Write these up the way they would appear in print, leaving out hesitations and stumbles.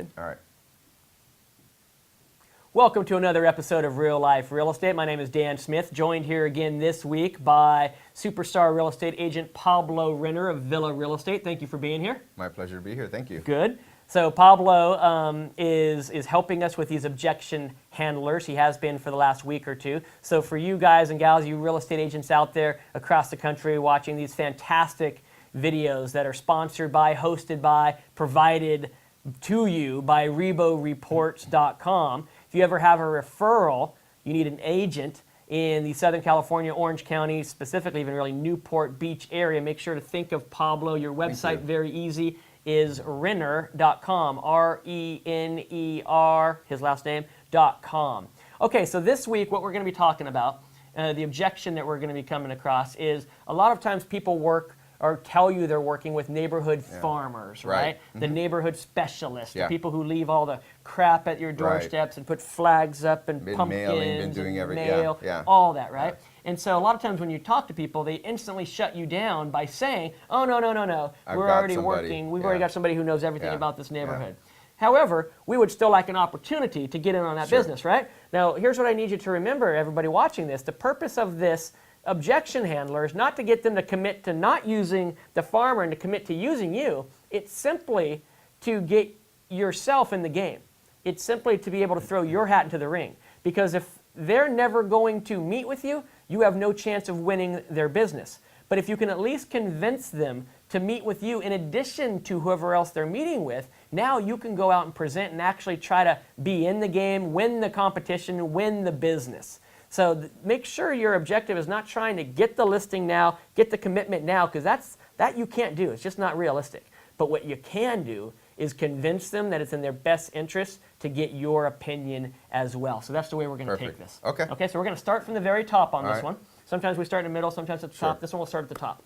Good. All right. Welcome to another episode of Real Life Real Estate. My name is Dan Smith, joined here again this week by superstar real estate agent Pablo Renner of Villa Real Estate. Thank you for being here. My pleasure to be here. Thank you. Good. So Pablo is helping us with these objection handlers. He has been for the last week or two. So for you guys and gals, you real estate agents out there across the country watching these fantastic videos that are sponsored by, hosted by, provided to you by ReboReports.com. If you ever have a referral, you need an agent in the Southern California, Orange County, specifically even really Newport Beach area, make sure to think of Pablo. Your website, very easy, is Renner.com, R-E-N-E-R, his last name, .com. Okay, so this week what we're going to be talking about, the objection that we're going to be coming across is a lot of times people work or tell you they're working with neighborhood farmers, right? The neighborhood specialists, the people who leave all the crap at your doorsteps and put flags up and pumpkins and mail, all that, right? And so a lot of times when you talk to people, they instantly shut you down by saying, oh, no, we're already working. We've already got somebody who knows everything about this neighborhood. However, we would still like an opportunity to get in on that business, right? Now, here's what I need you to remember, everybody watching this. The purpose of this objection handler is not to get them to commit to not using the farmer and to commit to using you. It's simply to get yourself in the game. It's simply to be able to throw your hat into the ring. Because if they're never going to meet with you, you have no chance of winning their business. But if you can at least convince them to meet with you in addition to whoever else they're meeting with, now you can go out and present and actually try to be in the game, win the competition, win the business. So make sure your objective is not trying to get the listing now, get the commitment now, because that you can't do. It's just not realistic. But what you can do is convince them that it's in their best interest to get your opinion as well. So that's the way we're going to take this. Okay. Okay, so we're going to start from the very top on this one. Sometimes we start in the middle, sometimes at the top. This one will start at the top.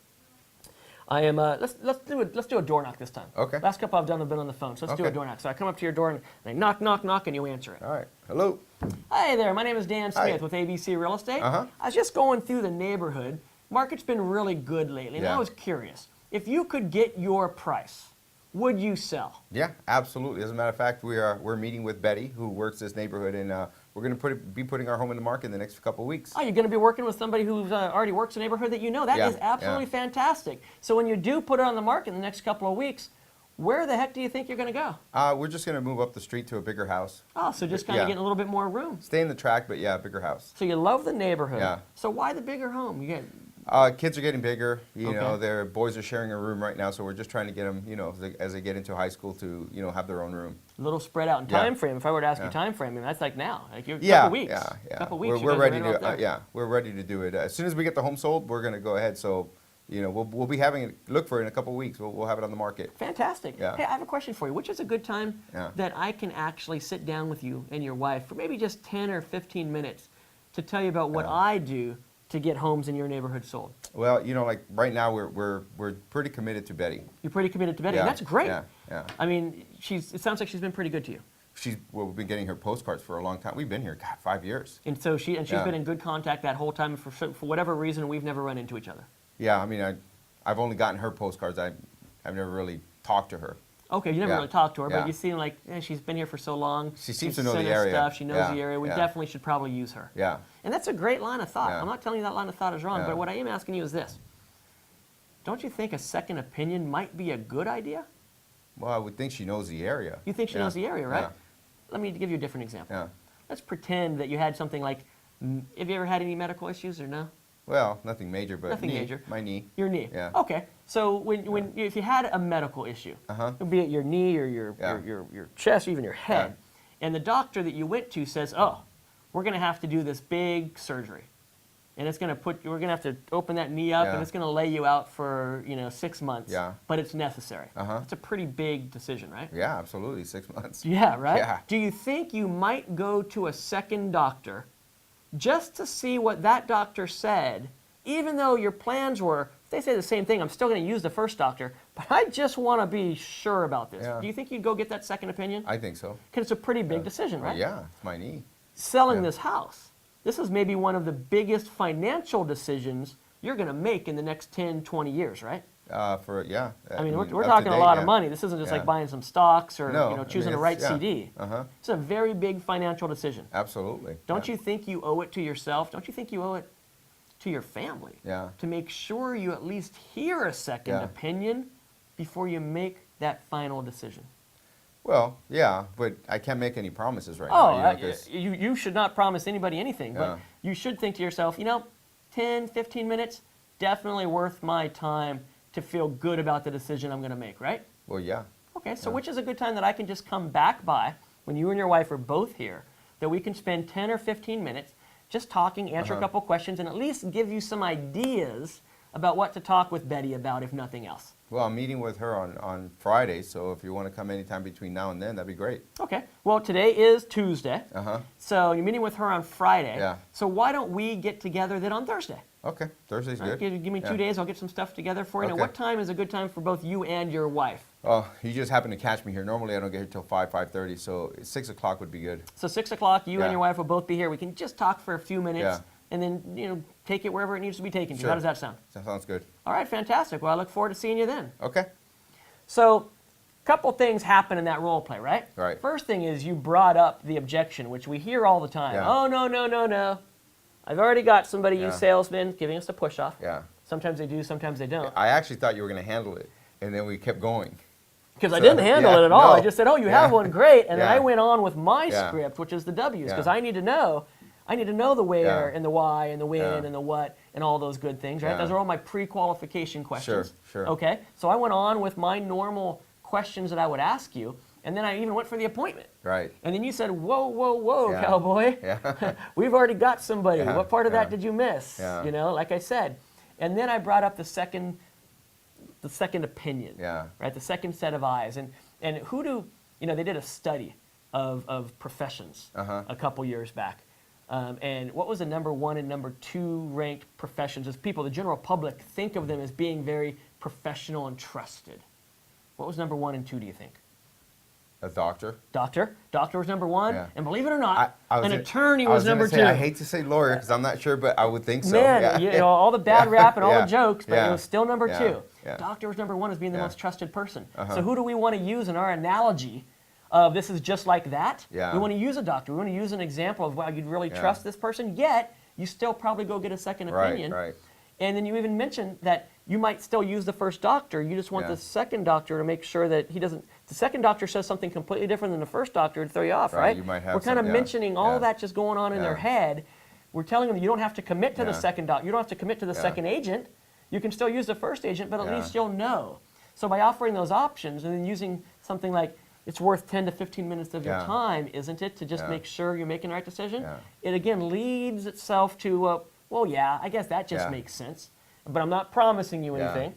I am. Let's do a door knock this time. Okay. Last couple I've done have been on the phone, so let's do a door knock. So I come up to your door and I knock, knock, knock, and you answer it. All right. Hello. Hi there. My name is Dan Smith with ABC Real Estate. I was just going through the neighborhood. Market's been really good lately, and I was curious if you could get your price, would you sell? Yeah, absolutely. As a matter of fact, we're meeting with Betty, who works this neighborhood, and we're going to be putting our home in the market in the next couple of weeks. Oh, you're going to be working with somebody who's already works in a neighborhood that you know. That is absolutely fantastic. So when you do put it on the market in the next couple of weeks, where the heck do you think you're going to go? We're just going to move up the street to a bigger house. Oh, so just kind of getting a little bit more room. Stay in the track, but bigger house. So you love the neighborhood. Yeah. So why the bigger home? You get. Kids are getting bigger. You know, their boys are sharing a room right now, so we're just trying to get them, as they get into high school to, have their own room. A little spread out in time frame. If I were to ask you time frame, that's like now, like a couple weeks. Couple weeks. We're ready to. We're ready to do it as soon as we get the home sold. We're going to go ahead. So, we'll be having it. Look for it in a couple of weeks. We'll have it on the market. Fantastic. Yeah. Hey, I have a question for you. Which is a good time that I can actually sit down with you and your wife for maybe just 10 or 15 minutes to tell you about what I do to get homes in your neighborhood sold? Well, like right now we're pretty committed to Betty. You're pretty committed to Betty. And that's great. Yeah. I mean, it sounds like she's been pretty good to you. We've been getting her postcards for a long time. We've been here, 5 years. And so she's been in good contact that whole time. For whatever reason, we've never run into each other. Yeah, I mean, I've only gotten her postcards. I've never really talked to her. Okay, you never really talked to her, but you seem like she's been here for so long. She seems to know the area. Stuff. She knows the area. We definitely should probably use her. Yeah. And that's a great line of thought. I'm not telling you that line of thought is wrong, but what I am asking you is this. Don't you think a second opinion might be a good idea? Well, I would think she knows the area. You think she knows the area, right? Yeah. Let me give you a different example. Yeah. Let's pretend that you had something like, have you ever had any medical issues or no? Well, nothing major, but nothing major. My knee. Your knee. Yeah. Okay. So if you had a medical issue, be it your knee or your chest or even your head, and the doctor that you went to says, "Oh, we're going to have to do this big surgery, and it's going to we're going to have to open that knee up, and it's going to lay you out for 6 months. Yeah. But it's necessary. It's a pretty big decision, right? Yeah, absolutely. 6 months. Yeah. Right. Yeah. Do you think you might go to a second doctor just to see what that doctor said, even though your plans were, if they say the same thing, I'm still going to use the first doctor, but I just want to be sure about this. Yeah. Do you think you'd go get that second opinion? I think so. Because it's a pretty big decision, right? Yeah, it's my knee. Selling this house. This is maybe one of the biggest financial decisions you're going to make in the next 10, 20 years, right? I mean, we're up talking to a date, lot yeah. of money. This isn't just Yeah. like buying some stocks or No, I mean, choosing the it's- right yeah. CD. It's a very big financial decision. Absolutely. Don't Yeah. you think you owe it to yourself? Don't you think you owe it to your family? Yeah. To make sure you at least hear a second Yeah. opinion before you make that final decision. Well, yeah, but I can't make any promises right Oh, now. You know, 'cause- you should not promise anybody anything, Yeah. but you should think to yourself, 10, 15 minutes, definitely worth my time to feel good about the decision I'm going to make, right? well, yeah. Okay, so which is a good time that I can just come back by when you and your wife are both here, that we can spend 10 or 15 minutes just talking, answer a couple questions, and at least give you some ideas about what to talk with Betty about, if nothing else. Well, I'm meeting with her on Friday, so if you want to come anytime between now and then, that'd be great. Okay, well, today is Tuesday, Uh-huh. so you're meeting with her on Friday. Yeah. So why don't we get together then on Thursday? Okay, Thursday's All right, good. give me 2 days, I'll get some stuff together for you. Now, Okay. what time is a good time for both you and your wife? Oh, you just happen to catch me here. Normally I don't get here till 5:30, so 6 o'clock would be good. So 6 o'clock, you Yeah. and your wife will both be here. We can just talk for a few minutes Yeah. and then, take it wherever it needs to be taken to. Sure. How does that sound? That sounds good. All right, fantastic. Well, I look forward to seeing you then. Okay. So, a couple things happen in that role play, right? Right. First thing is you brought up the objection, which we hear all the time. Yeah. Oh, no, no, no, no. I've already got somebody, you Yeah. salesmen, giving us a push-off. Yeah. Sometimes they do, sometimes they don't. I actually thought you were going to handle it, and then we kept going. Because I So, didn't handle yeah, it at all. no. I just said, oh, you Yeah. have one, great. And then Yeah. I went on with my Yeah. script, which is the W's, because Yeah. I need to know. I need to know the where Yeah. and the why and the when Yeah. and the what and all those good things, right? Yeah. Those are all my pre-qualification questions. Sure. Okay? So I went on with my normal questions that I would ask you, and then I even went for the appointment. Right. And then you said, whoa, whoa, whoa, Yeah. cowboy. Yeah. We've already got somebody. Yeah, What part of that yeah. did you miss? Yeah. Like I said. And then I brought up the second opinion. Yeah. Right? The second set of eyes. And who do, they did a study of professions a couple years back. And what was the number 1 and number 2 ranked professions as people, the general public, think of them as being very professional and trusted? What was number 1 and 2, do you think? A doctor. Doctor. Doctor was number 1. Yeah. And believe it or not, I was an gonna- attorney I was gonna number say, 2. I hate to say lawyer because I'm not sure, but I would think so. Man, Yeah. all the bad rap and all Yeah. the jokes, but Yeah. it was still number Yeah. 2. Yeah. Doctor was number 1 as being the Yeah. most trusted person. Uh-huh. So who do we want to use in our analogy of this is just like that? Yeah. We want to use a doctor. We want to use an example of, wow, you'd really Yeah. trust this person, yet you still probably go get a second opinion. Right. And then you even mentioned that you might still use the first doctor. You just want Yeah. the second doctor to make sure that he doesn't. The second doctor says something completely different than the first doctor to throw you off, Right, right? you might have We're kind of some, yeah, mentioning all yeah. that just going on in their Yeah. head. We're telling them you don't have to commit to the Yeah. second doctor. You don't have to commit to the Yeah. second agent. You can still use the first agent, but at Yeah. least you'll know. So by offering those options and then using something like it's worth 10 to 15 minutes of your Yeah. time, isn't it, to just Yeah. make sure you're making the right decision? Yeah. It again leads itself to, well, yeah, I guess that just Yeah. makes sense. But I'm not promising you Yeah. anything.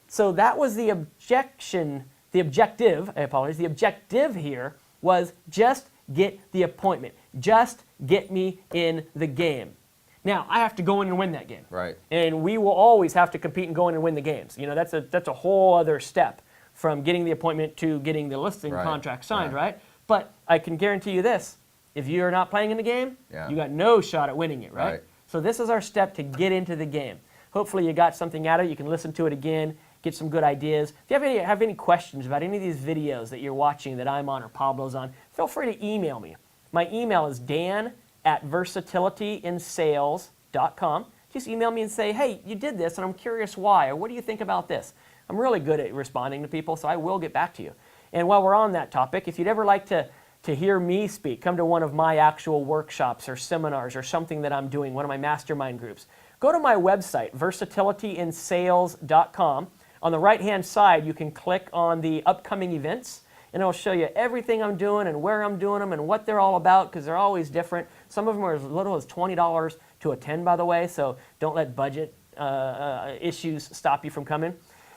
So that was the objective, the objective here was just get the appointment. Just get me in the game. Now, I have to go in and win that game. Right. And we will always have to compete and go in and win the games. That's a whole other step from getting the appointment to getting the listing Right. contract signed, Right. right? But I can guarantee you this, if you're not playing in the game, Yeah. you got no shot at winning it, right? Right. So this is our step to get into the game. Hopefully you got something out of it. You can listen to it again, get some good ideas. If you have any questions about any of these videos that you're watching that I'm on or Pablo's on, feel free to email me. My email is dan@versatilityInsales.com. Just email me and say, hey, you did this and I'm curious why, or what do you think about this? I'm really good at responding to people, so I will get back to you. And while we're on that topic, if you'd ever like to hear me speak, come to one of my actual workshops or seminars or something that I'm doing, one of my mastermind groups, go to my website, versatilityInsales.com. On the right-hand side, you can click on the upcoming events, and it'll show you everything I'm doing and where I'm doing them and what they're all about, because they're always different. Some of them are as little as $20 to attend, by the way, so don't let budget issues stop you from coming.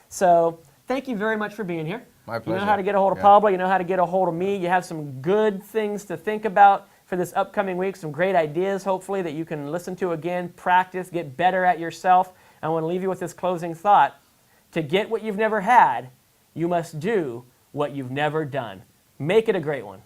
So thank you very much for being here. My You pleasure. know how to get a hold of Yeah. Pablo. You know how to get a hold of me. You have some good things to think about for this upcoming week, some great ideas, hopefully, that you can listen to again, practice, get better at yourself. I want to leave you with this closing thought. To get what you've never had, you must do what you've never done. Make it a great one.